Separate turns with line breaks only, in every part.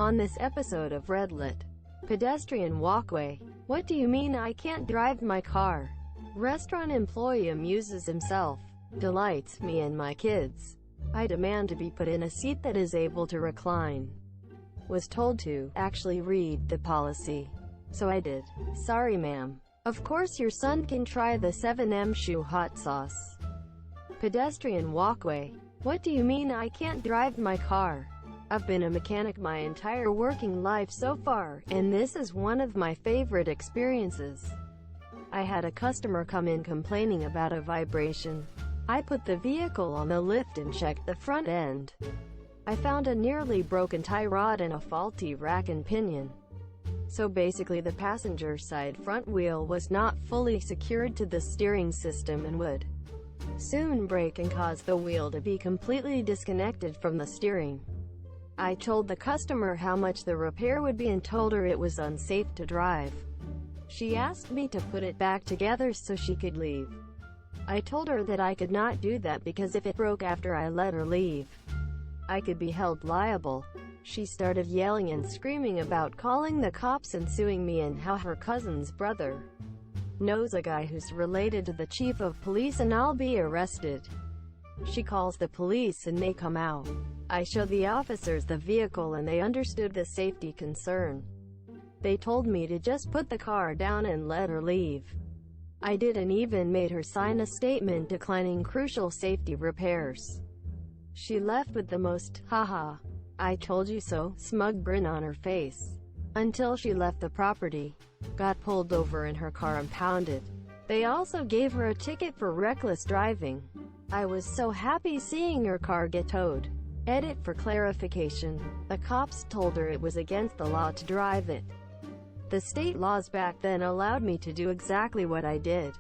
On this episode of Redlit, pedestrian walkway. What do you mean I can't drive my car? Restaurant employee amuses himself. Delights me and my kids. I demand to be put in a seat that is able to recline. Was told to actually read the policy. So I did. Sorry ma'am. Of course your son can try the 7M shoe hot sauce. Pedestrian walkway. What do you mean I can't drive my car? I've been a mechanic my entire working life so far, and this is one of my favorite experiences. I had a customer come in complaining about a vibration. I put the vehicle on the lift and checked the front end. I found a nearly broken tie rod and a faulty rack and pinion. So basically the passenger side front wheel was not fully secured to the steering system and would soon break and cause the wheel to be completely disconnected from the steering. I told the customer how much the repair would be and told her it was unsafe to drive. She asked me to put it back together so she could leave. I told her that I could not do that because if it broke after I let her leave, I could be held liable. She started yelling and screaming about calling the cops and suing me and how her cousin's brother knows a guy who's related to the chief of police and I'll be arrested. She calls the police and they come out. I show the officers the vehicle and they understood the safety concern. They told me to just put the car down and let her leave. I did and even made her sign a statement declining crucial safety repairs. She left with the most, haha, I told you so, smug grin on her face. Until she left the property, got pulled over and her car impounded. They also gave her a ticket for reckless driving. I was so happy seeing her car get towed. Edit for clarification. The cops told her it was against the law to drive it. The state laws back then allowed me to do exactly what I did.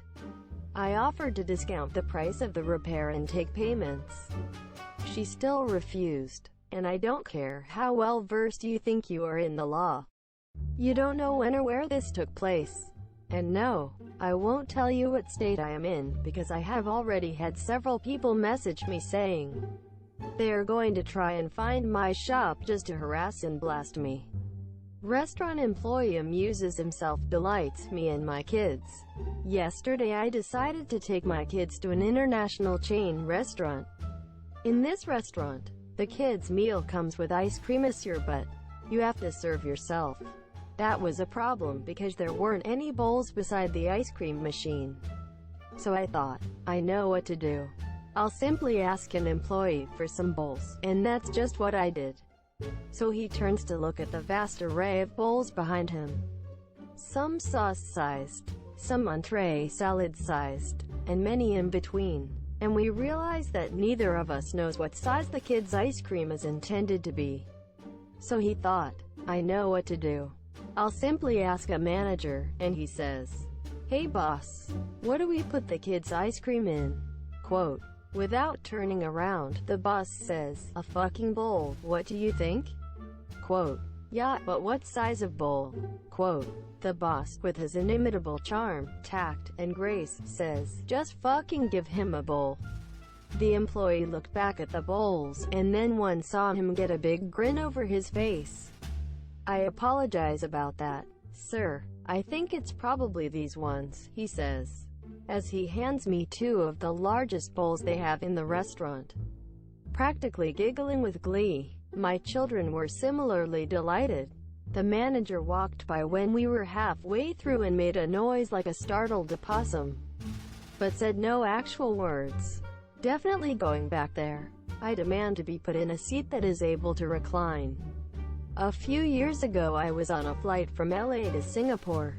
I offered to discount the price of the repair and take payments. She still refused. And I don't care how well versed you think you are in the law. You don't know when or where this took place. And no, I won't tell you what state I am in, because I have already had several people message me saying they are going to try and find my shop just to harass and blast me. Restaurant employee amuses himself, delights me and my kids. Yesterday I decided to take my kids to an international chain restaurant. In this restaurant, the kids' meal comes with ice cream as your but you have to serve yourself. That was a problem because there weren't any bowls beside the ice cream machine. So I thought, I know what to do. I'll simply ask an employee for some bowls, and that's just what I did. So he turns to look at the vast array of bowls behind him. Some sauce-sized, some entree salad-sized, and many in between. And we realize that neither of us knows what size the kids' ice cream is intended to be. So he thought, I know what to do. I'll simply ask a manager, and he says, hey boss, what do we put the kids' ice cream in? Quote, without turning around, the boss says, a fucking bowl, what do you think? Quote, yeah, but what size of bowl? Quote, the boss, with his inimitable charm, tact, and grace, says, just fucking give him a bowl. The employee looked back at the bowls, and then one saw him get a big grin over his face. I apologize about that, sir. I think it's probably these ones, he says, as he hands me two of the largest bowls they have in the restaurant. Practically giggling with glee, my children were similarly delighted. The manager walked by when we were halfway through and made a noise like a startled opossum, but said no actual words. Definitely going back there. I demand to be put in a seat that is able to recline. A few years ago I was on a flight from LA to Singapore.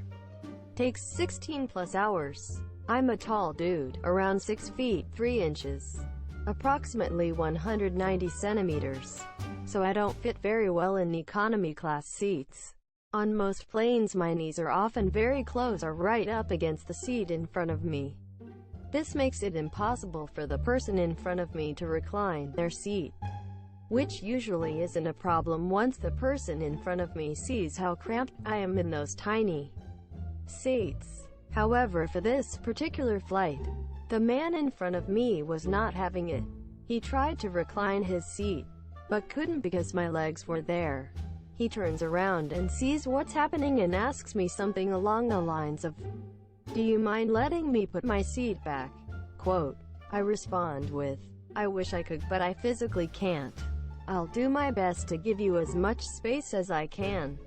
Takes 16 plus hours. I'm a tall dude, around 6 feet 3 inches, approximately 190 centimeters. So I don't fit very well in economy class seats. On most planes my knees are often very close or right up against the seat in front of me. This makes it impossible for the person in front of me to recline their seat, which usually isn't a problem once the person in front of me sees how cramped I am in those tiny seats. However, for this particular flight, the man in front of me was not having it. He tried to recline his seat, but couldn't because my legs were there. He turns around and sees what's happening and asks me something along the lines of, "Do you mind letting me put my seat back?" Quote. I respond with, "I wish I could, but I physically can't. I'll do my best to give you as much space as I can,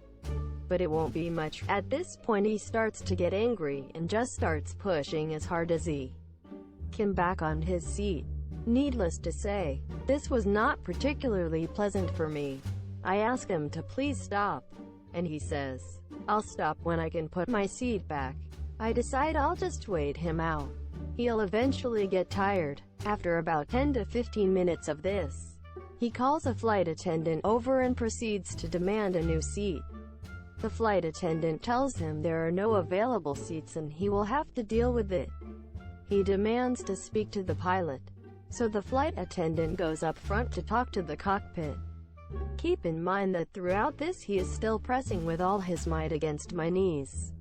but it won't be much." At this point he starts to get angry and just starts pushing as hard as he can back on his seat. Needless to say, this was not particularly pleasant for me. I ask him to please stop, and he says, "I'll stop when I can put my seat back." I decide I'll just wait him out. He'll eventually get tired. After about 10 to 15 minutes of this, he calls a flight attendant over and proceeds to demand a new seat. The flight attendant tells him there are no available seats and he will have to deal with it. He demands to speak to the pilot, so the flight attendant goes up front to talk to the cockpit. Keep in mind that throughout this he is still pressing with all his might against my knees,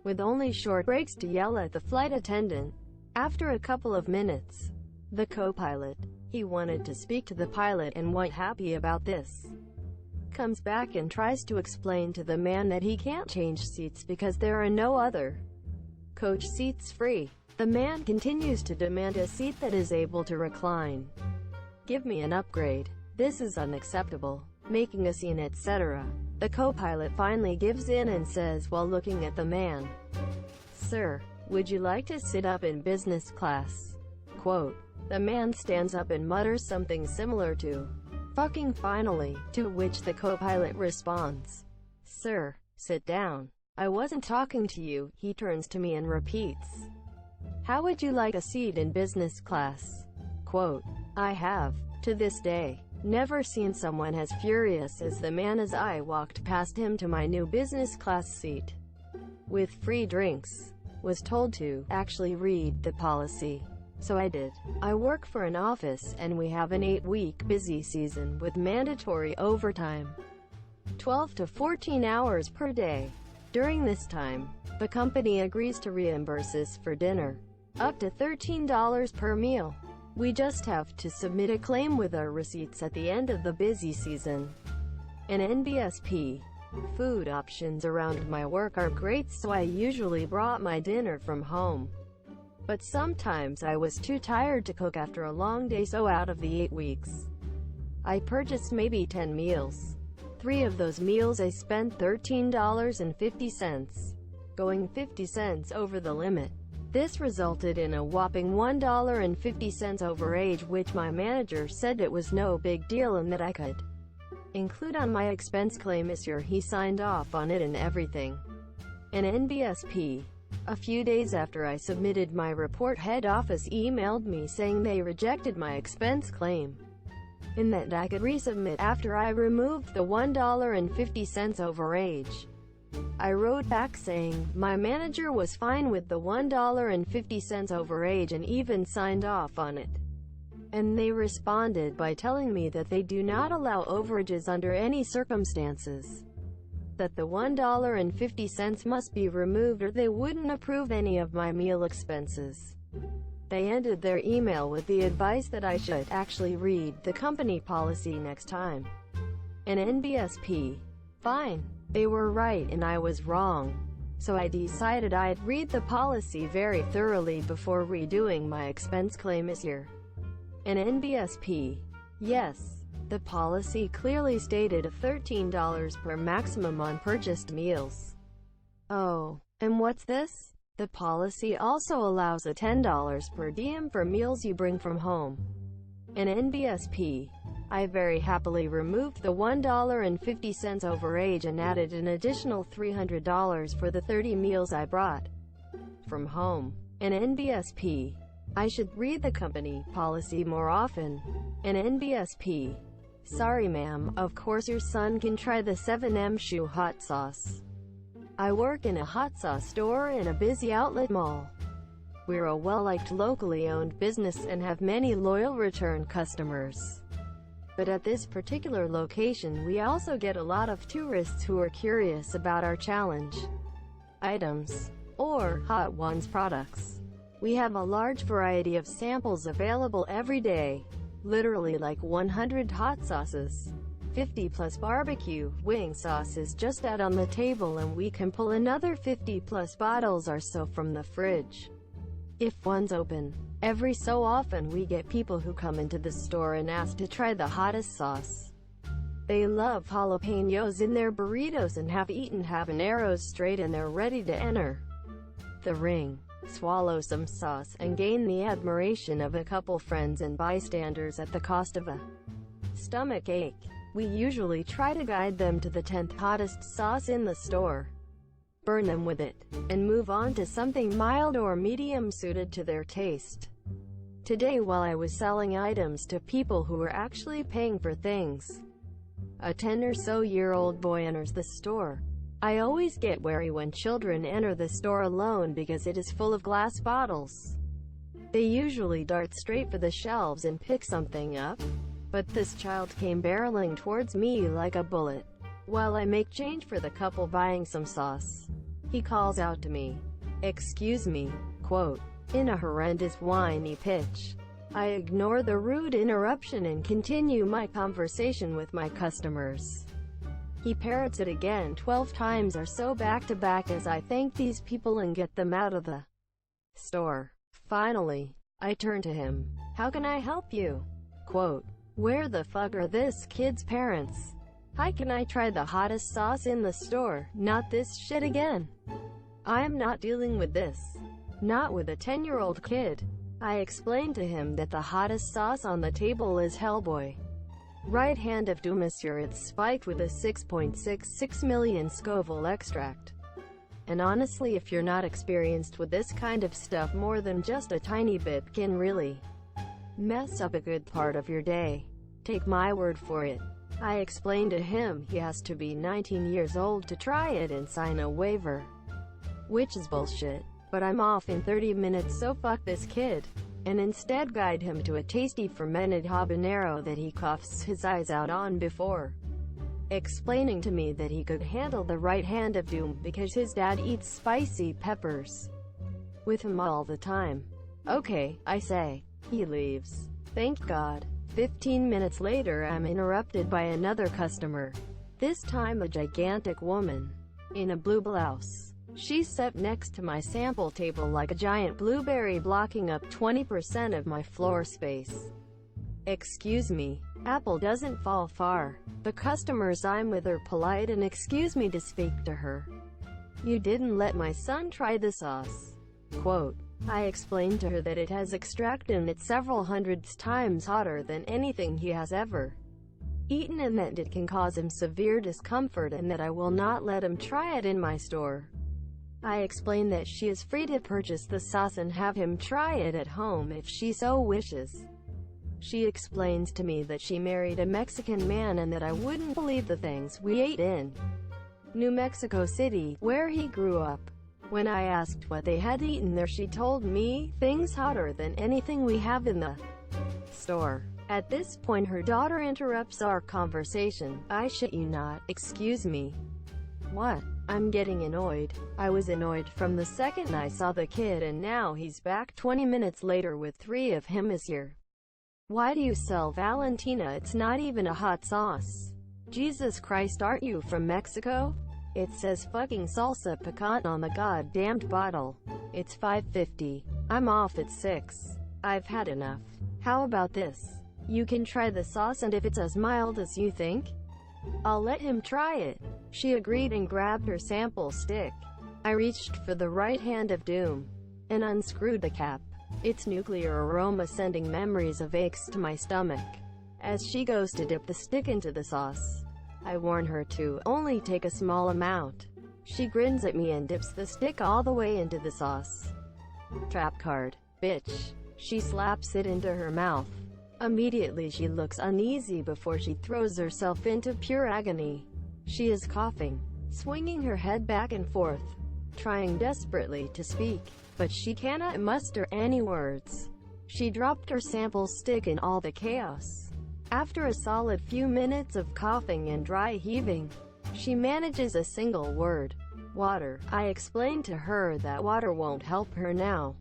with only short breaks to yell at the flight attendant. After a couple of minutes, the co-pilot, he wanted to speak to the pilot and wasn't happy about this, comes back and tries to explain to the man that he can't change seats because there are no other coach seats free. The man continues to demand a seat that is able to recline. "Give me an upgrade. This is unacceptable," making a scene, etc. The co-pilot finally gives in and says while looking at the man, "Sir, would you like to sit up in business class?" Quote. The man stands up and mutters something similar to, "Fucking finally," to which the co-pilot responds, "Sir, sit down. I wasn't talking to you." He turns to me and repeats, "How would you like a seat in business class?" Quote. I have, to this day, never seen someone as furious as the man as I walked past him to my new business class seat with free drinks. Was told to actually read the policy, so I did. I work for an office and we have an 8-week busy season with mandatory overtime, 12 to 14 hours per day. During this time, the company agrees to reimburse us for dinner, up to $13 per meal. We just have to submit a claim with our receipts at the end of the busy season. And NBSP food options around my work are great, so I usually brought my dinner from home. But sometimes I was too tired to cook after a long day, so out of the 8 weeks, I purchased maybe 10 meals. 3 of those meals I spent $13.50, going 50 cents over the limit. This resulted in a whopping $1.50 overage, which my manager said it was no big deal and that I could include on my expense claim this year. He signed off on it and everything. And NBSP. A few days after I submitted my report, head office emailed me saying they rejected my expense claim and that I could resubmit after I removed the $1.50 overage. I wrote back saying my manager was fine with the $1.50 overage and even signed off on it. And they responded by telling me that they do not allow overages under any circumstances, that the $1.50 must be removed or they wouldn't approve any of my meal expenses. They ended their email with the advice that I should actually read the company policy next time. And NBSP. Fine. They were right and I was wrong. So I decided I'd read the policy very thoroughly before redoing my expense claim this year. And NBSP. Yes, the policy clearly stated $13 per maximum on purchased meals. Oh, and what's this? The policy also allows a $10 per diem for meals you bring from home. And NBSP. I very happily removed the $1.50 overage and added an additional $300 for the 30 meals I brought from home. And NBSP. I should read the company policy more often. And NBSP. Sorry ma'am, of course your son can try the 7M shoe hot sauce. I work in a hot sauce store in a busy outlet mall. We're a well-liked locally owned business and have many loyal return customers. But at this particular location we also get a lot of tourists who are curious about our challenge items, or Hot Ones products. We have a large variety of samples available every day, literally like 100 hot sauces. 50 plus barbecue wing sauce is just out on the table and we can pull another 50 plus bottles or so from the fridge if one's open. Every so often we get people who come into the store and ask to try the hottest sauce. They love jalapenos in their burritos and have eaten habaneros straight and they're ready to enter the ring, swallow some sauce, and gain the admiration of a couple friends and bystanders at the cost of a stomach ache. We usually try to guide them to the 10th hottest sauce in the store, burn them with it, and move on to something mild or medium suited to their taste. Today, while I was selling items to people who were actually paying for things, a 10 or so year old boy enters the store. I always get wary when children enter the store alone because it is full of glass bottles. They usually dart straight for the shelves and pick something up, but this child came barreling towards me like a bullet. While I make change for the couple buying some sauce, he calls out to me, "Excuse me," quote, in a horrendous whiny pitch. I ignore the rude interruption and continue my conversation with my customers. He parrots it again 12 times or so back to back as I thank these people and get them out of the store. Finally, I turn to him. "How can I help you?" Quote, "Where the fuck are this kid's parents? How can I try the hottest sauce in the store? Not this shit again. I am not dealing with this. Not with a 10-year-old kid." I explained to him that the hottest sauce on the table is Hellboy. Right hand of doom, monsieur. It's spiked with a 6.66 million Scoville extract. And honestly, if you're not experienced with this kind of stuff, more than just a tiny bit can really mess up a good part of your day. Take my word for it. I explained to him he has to be 19 years old to try it and sign a waiver, which is bullshit. But I'm off in 30 minutes, so fuck this kid, and instead guide him to a tasty fermented habanero that he coughs his eyes out on before explaining to me that he could handle the right hand of doom because his dad eats spicy peppers with him all the time. "Okay," I say. He leaves. Thank God. 15 minutes later, I'm interrupted by another customer, this time a gigantic woman in a blue blouse. She sat next to my sample table like a giant blueberry, blocking up 20% of my floor space. "Excuse me." Apple doesn't fall far. The customers I'm with are polite and excuse me to speak to her. "You didn't let my son try the sauce." Quote, I explained to her that it has extract in it several hundreds times hotter than anything he has ever eaten and that it can cause him severe discomfort and that I will not let him try it in my store. I explained that she is free to purchase the sauce and have him try it at home if she so wishes. She explains to me that she married a Mexican man and that I wouldn't believe the things we ate in New Mexico City, where he grew up. When I asked what they had eaten there, she told me, things hotter than anything we have in the store. At this point her daughter interrupts our conversation. "I shit you not, excuse me." What? I'm getting annoyed. I was annoyed from the second I saw the kid, and now he's back 20 minutes later with 3 of him is here. "Why do you sell Valentina? It's not even a hot sauce." Jesus Christ, aren't you from Mexico? It says fucking salsa picante on the goddamned bottle. It's $5.50. I'm off at 6. I've had enough. How about this? You can try the sauce and if it's as mild as you think, I'll let him try it. She agreed and grabbed her sample stick. I reached for the right hand of doom and unscrewed the cap. Its nuclear aroma sending memories of aches to my stomach. As she goes to dip the stick into the sauce, I warn her to only take a small amount. She grins at me and dips the stick all the way into the sauce. Trap card, bitch. She slaps it into her mouth. Immediately she looks uneasy before she throws herself into pure agony. She is coughing, swinging her head back and forth, trying desperately to speak, but she cannot muster any words. She dropped her sample stick in all the chaos. After a solid few minutes of coughing and dry heaving, she manages a single word. Water. I explained to her that water won't help her now.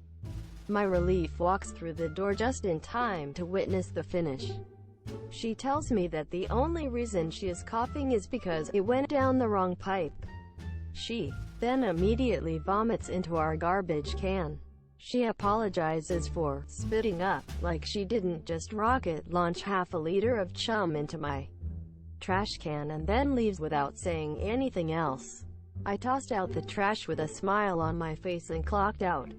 My relief walks through the door just in time to witness the finish. She tells me that the only reason she is coughing is because it went down the wrong pipe. She then immediately vomits into our garbage can. She apologizes for spitting up, like she didn't just rocket launch half a liter of chum into my trash can, and then leaves without saying anything else. I tossed out the trash with a smile on my face and clocked out.